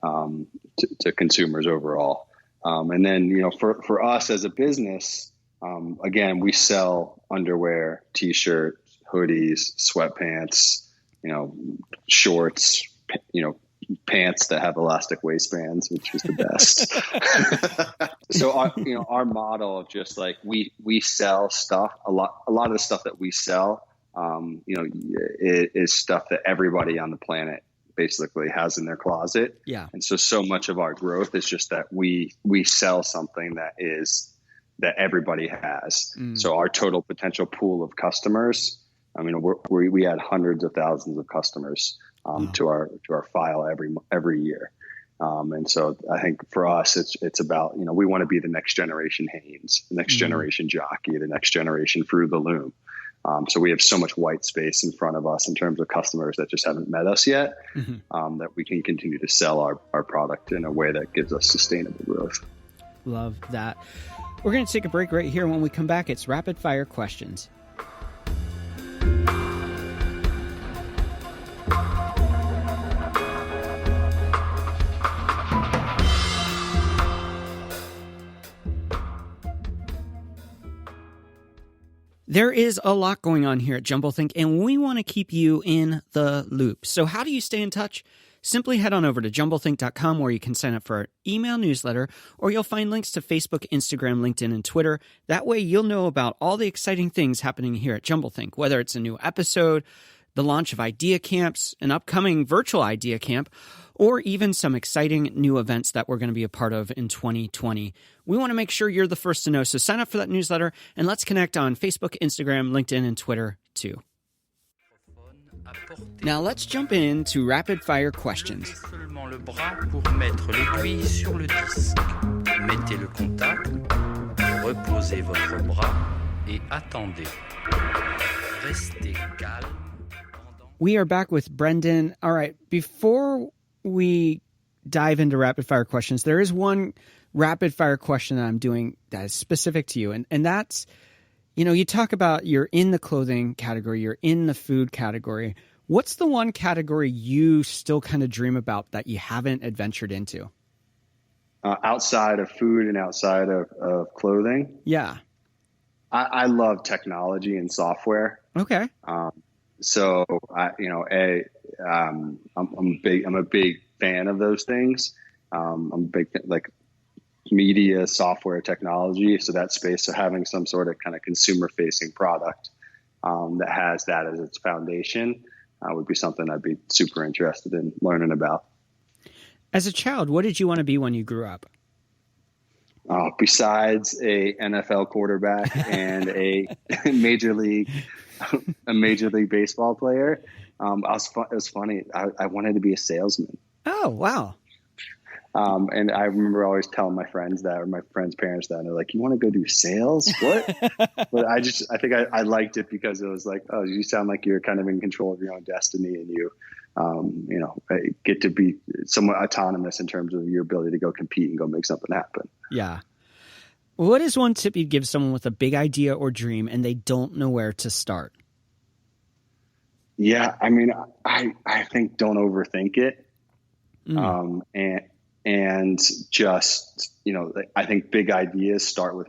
Speaker 3: to consumers overall. And then, you know, for us as a business, again, we sell underwear, T-shirts, hoodies, sweatpants, you know, shorts, you know, pants that have elastic waistbands, which is the best. So our model of just like we sell stuff, a lot of the stuff that we sell, you know, is stuff that everybody on the planet basically has in their closet. Yeah. And so much of our growth is just that we sell something that everybody has. So our total potential pool of customers, I mean, we add hundreds of thousands of customers to our file every year. And so I think for us, it's about, we want to be the next generation Hanes, the next generation Jockey, the next generation Fruit of the Loom. So we have so much white space in front of us in terms of customers that just haven't met us yet, that we can continue to sell our product in a way that gives us sustainable growth.
Speaker 1: Love that. We're going to take a break right here. When we come back, it's rapid fire questions. There is a lot going on here at JumbleThink, and we want to keep you in the loop. So how do you stay in touch? Simply head on over to jumblethink.com where you can sign up for our email newsletter, or you'll find links to Facebook, Instagram, LinkedIn, and Twitter. That way you'll know about all the exciting things happening here at JumbleThink, whether it's a new episode, the launch of idea camps, an upcoming virtual idea camp, or even some exciting new events that we're going to be a part of in 2020. We want to make sure you're the first to know, so sign up for that newsletter, and let's connect on Facebook, Instagram, LinkedIn, and Twitter too. Now let's jump into rapid fire questions.
Speaker 4: Seulement le bras pour mettre l'aiguille sur le disque. Mettez le contact, reposez votre bras et attendez. Restez calme.
Speaker 1: We are back with Brendan. All right, before we dive into rapid fire questions, there is one rapid fire question that I'm doing that is specific to you. And that's, you talk about you're in the clothing category, you're in the food category. What's the one category you still kind of dream about that you haven't adventured into?
Speaker 3: Outside of food and outside of clothing? Yeah. I love technology and software.
Speaker 1: Okay.
Speaker 3: So I'm a big fan of those things. I'm a big like media, software, technology. So that space, so having some sort of kind of consumer facing product that has that as its foundation would be something I'd be super interested in learning about.
Speaker 1: As a child, what did you want to be when you grew up?
Speaker 3: Besides a NFL quarterback and a major league baseball player, it was funny. I wanted to be a salesman.
Speaker 1: Oh, wow.
Speaker 3: And I remember always telling my friends that, or my friends' parents that, and they're like, "You want to go do sales? What?" But I think I liked it because it was like, oh, you sound like you're kind of in control of your own destiny, and you get to be somewhat autonomous in terms of your ability to go compete and go make something happen.
Speaker 1: Yeah. What is one tip you'd give someone with a big idea or dream and they don't know where to start?
Speaker 3: Yeah, I mean, I think don't overthink it. And just, I think big ideas start with,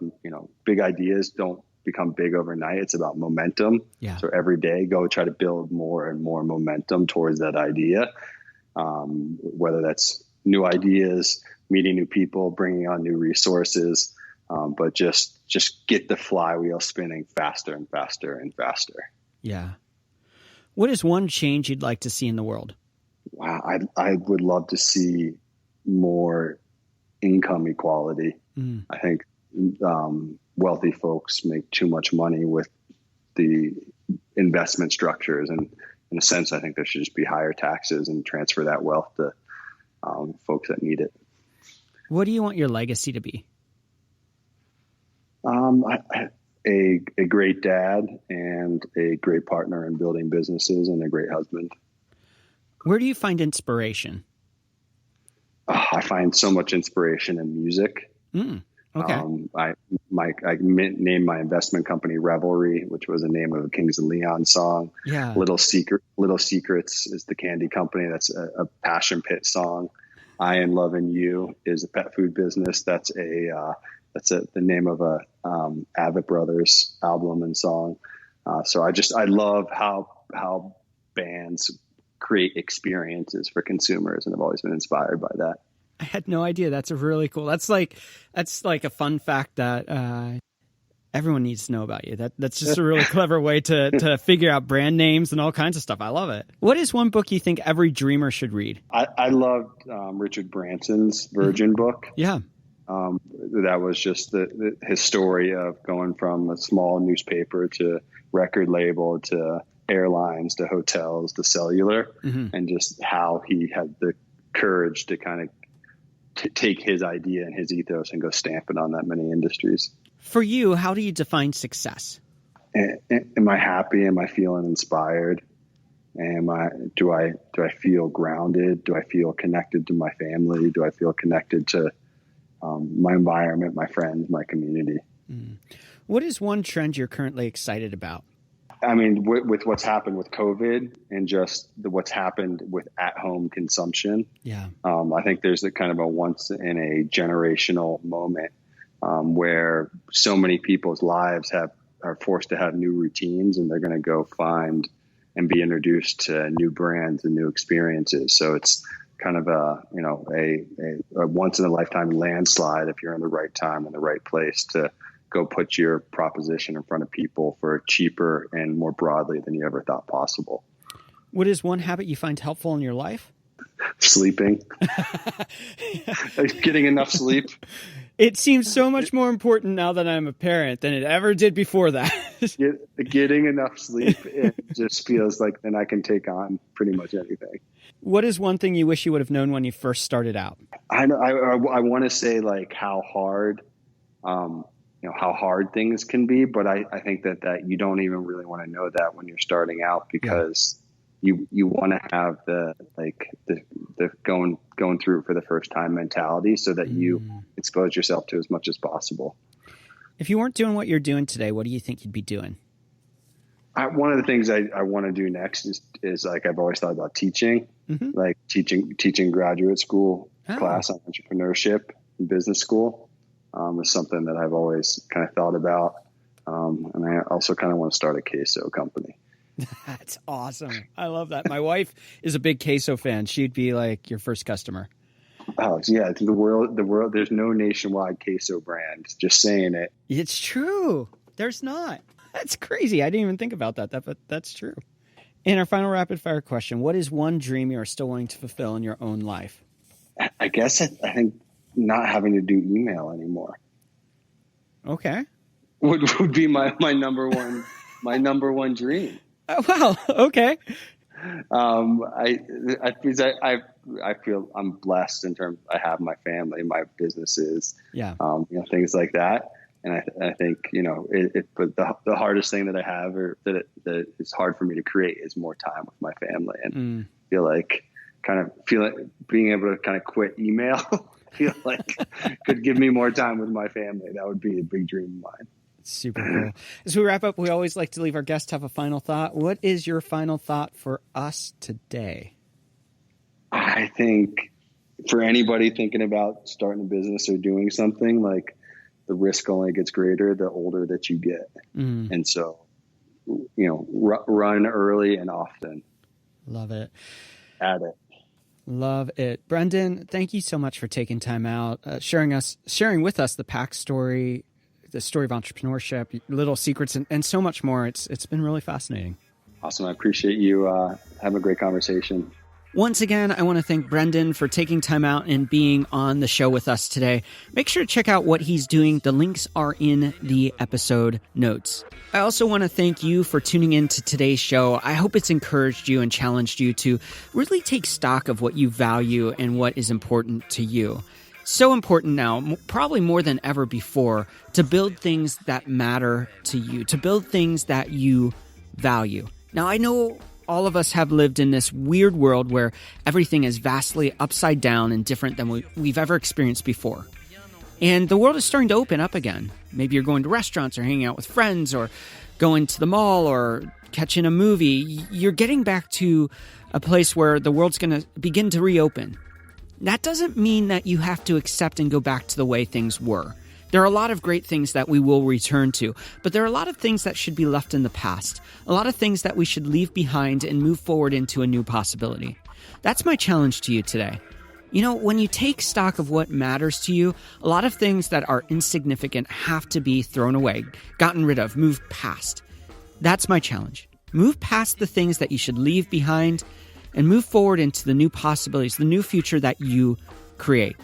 Speaker 3: big ideas don't become big overnight. It's about momentum. Yeah. So every day go try to build more and more momentum towards that idea. Whether that's new ideas, meeting new people, bringing on new resources, but just get the flywheel spinning faster and faster and faster.
Speaker 1: Yeah. What is one change you'd like to see in the world?
Speaker 3: Wow. I would love to see more income equality. I think wealthy folks make too much money with the investment structures. And in a sense, I think there should just be higher taxes and transfer that wealth to folks that need it.
Speaker 1: What do you want your legacy to be?
Speaker 3: A great dad and a great partner in building businesses and a great husband.
Speaker 1: Where do you find inspiration?
Speaker 3: I find so much inspiration in music.
Speaker 1: Okay.
Speaker 3: I named my investment company Revelry, which was the name of a Kings of Leon song. Yeah. Little Secrets is the candy company. That's a Passion Pit song. I Am Loving You is a pet food business. That's the name of a Avett Brothers album and song. So I love how bands create experiences for consumers, and I've always been inspired by that.
Speaker 1: I had no idea. That's really cool. That's like a fun fact that everyone needs to know about you. That's just a really clever way to figure out brand names and all kinds of stuff. I love it. What is one book you think every dreamer should read?
Speaker 3: I loved Richard Branson's Virgin book.
Speaker 1: Yeah.
Speaker 3: That was just his story of going from a small newspaper to record label to airlines to hotels to cellular, and just how he had the courage to kind of take his idea and his ethos and go stamp it on that many industries.
Speaker 1: For you, how do you define success?
Speaker 3: Am I happy? Am I feeling inspired? Do I feel grounded? Do I feel connected to my family? Do I feel connected to my environment, my friends, my community?
Speaker 1: What is one trend you're currently excited about?
Speaker 3: I mean, with what's happened with COVID and just what's happened with at-home consumption, I think there's a kind of a once in a generational moment where so many people's lives are forced to have new routines, and they're going to go find and be introduced to new brands and new experiences. So it's kind of a once in a lifetime landslide if you're in the right time and the right place to go put your proposition in front of people for cheaper and more broadly than you ever thought possible.
Speaker 1: What is one habit you find helpful in your life?
Speaker 3: Sleeping. Getting enough sleep.
Speaker 1: It seems so much more important now that I'm a parent than it ever did before that.
Speaker 3: Getting enough sleep, it just feels like then I can take on pretty much anything.
Speaker 1: What is one thing you wish you would have known when you first started out?
Speaker 3: I want to say like how hard things can be, but I think that you don't even really want to know that when you're starting out, because you want to have the going through for the first time mentality so that you expose yourself to as much as possible.
Speaker 1: If you weren't doing what you're doing today, what do you think you'd be doing?
Speaker 3: One of the things I want to do next is like I've always thought about teaching, like teaching graduate school class on entrepreneurship and business school is something that I've always kind of thought about. And I also kind of want to start a queso company.
Speaker 1: That's awesome. I love that. My wife is a big queso fan. She'd be like your first customer.
Speaker 3: Oh yeah. The world, there's no nationwide queso brand. Just saying it.
Speaker 1: It's true. There's not. That's crazy. I didn't even think about that, but that's true. And our final rapid fire question. What is one dream you are still wanting to fulfill in your own life?
Speaker 3: I guess I think not having to do email anymore.
Speaker 1: Okay.
Speaker 3: Would be my number one dream.
Speaker 1: Oh, wow. Okay.
Speaker 3: I feel I'm blessed in terms I have my family, my businesses, things like that. And I think, but the hardest thing that I have or that it's hard for me to create is more time with my family, and feel like being able to kind of quit email, feel like could give me more time with my family. That would be a big dream of mine.
Speaker 1: Super cool. As we wrap up, we always like to leave our guests have a final thought. What is your final thought for us today?
Speaker 3: I think for anybody thinking about starting a business or doing something, like the risk only gets greater the older that you get. And so, run early and often.
Speaker 1: Love it.
Speaker 3: At it.
Speaker 1: Love it. Brendan, thank you so much for taking time out, sharing with us the Pact story, the story of entrepreneurship, little secrets, and so much more. It's been really fascinating.
Speaker 3: Awesome. I appreciate you having a great conversation.
Speaker 1: Once again, I want to thank Brendan for taking time out and being on the show with us today. Make sure to check out what he's doing. The links are in the episode notes. I also want to thank you for tuning in to today's show. I hope it's encouraged you and challenged you to really take stock of what you value and what is important to you. So important now, probably more than ever before, to build things that matter to you, to build things that you value. Now, I know all of us have lived in this weird world where everything is vastly upside down and different than we've ever experienced before. And the world is starting to open up again. Maybe you're going to restaurants or hanging out with friends or going to the mall or catching a movie. You're getting back to a place where the world's going to begin to reopen. That doesn't mean that you have to accept and go back to the way things were. There are a lot of great things that we will return to, but there are a lot of things that should be left in the past, a lot of things that we should leave behind and move forward into a new possibility. That's my challenge to you today. When you take stock of what matters to you, a lot of things that are insignificant have to be thrown away, gotten rid of, moved past. That's my challenge. Move past the things that you should leave behind and move forward into the new possibilities, the new future that you create.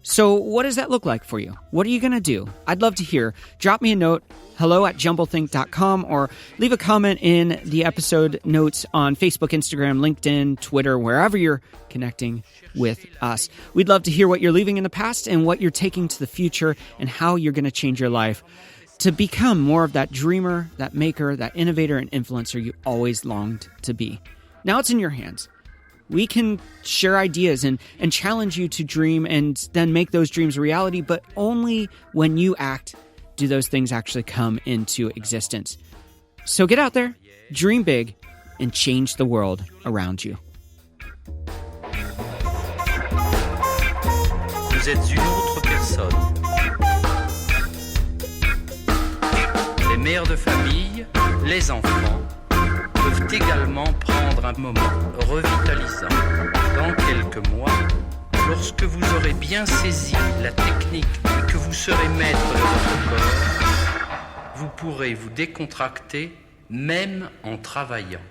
Speaker 1: So what does that look like for you? What are you going to do? I'd love to hear. Drop me a note, hello@jumblethink.com, or leave a comment in the episode notes on Facebook, Instagram, LinkedIn, Twitter, wherever you're connecting with us. We'd love to hear what you're leaving in the past and what you're taking to the future and how you're going to change your life to become more of that dreamer, that maker, that innovator and influencer you always longed to be. Now it's in your hands. We can share ideas and challenge you to dream and then make those dreams a reality, but only when you act do those things actually come into existence. So get out there, dream big, and change the world around you.
Speaker 4: Vous êtes une autre personne. Les mères de famille, les enfants, peuvent également prendre un moment revitalisant. Dans quelques mois, lorsque vous aurez bien saisi la technique et que vous serez maître de votre corps, vous pourrez vous décontracter même en travaillant.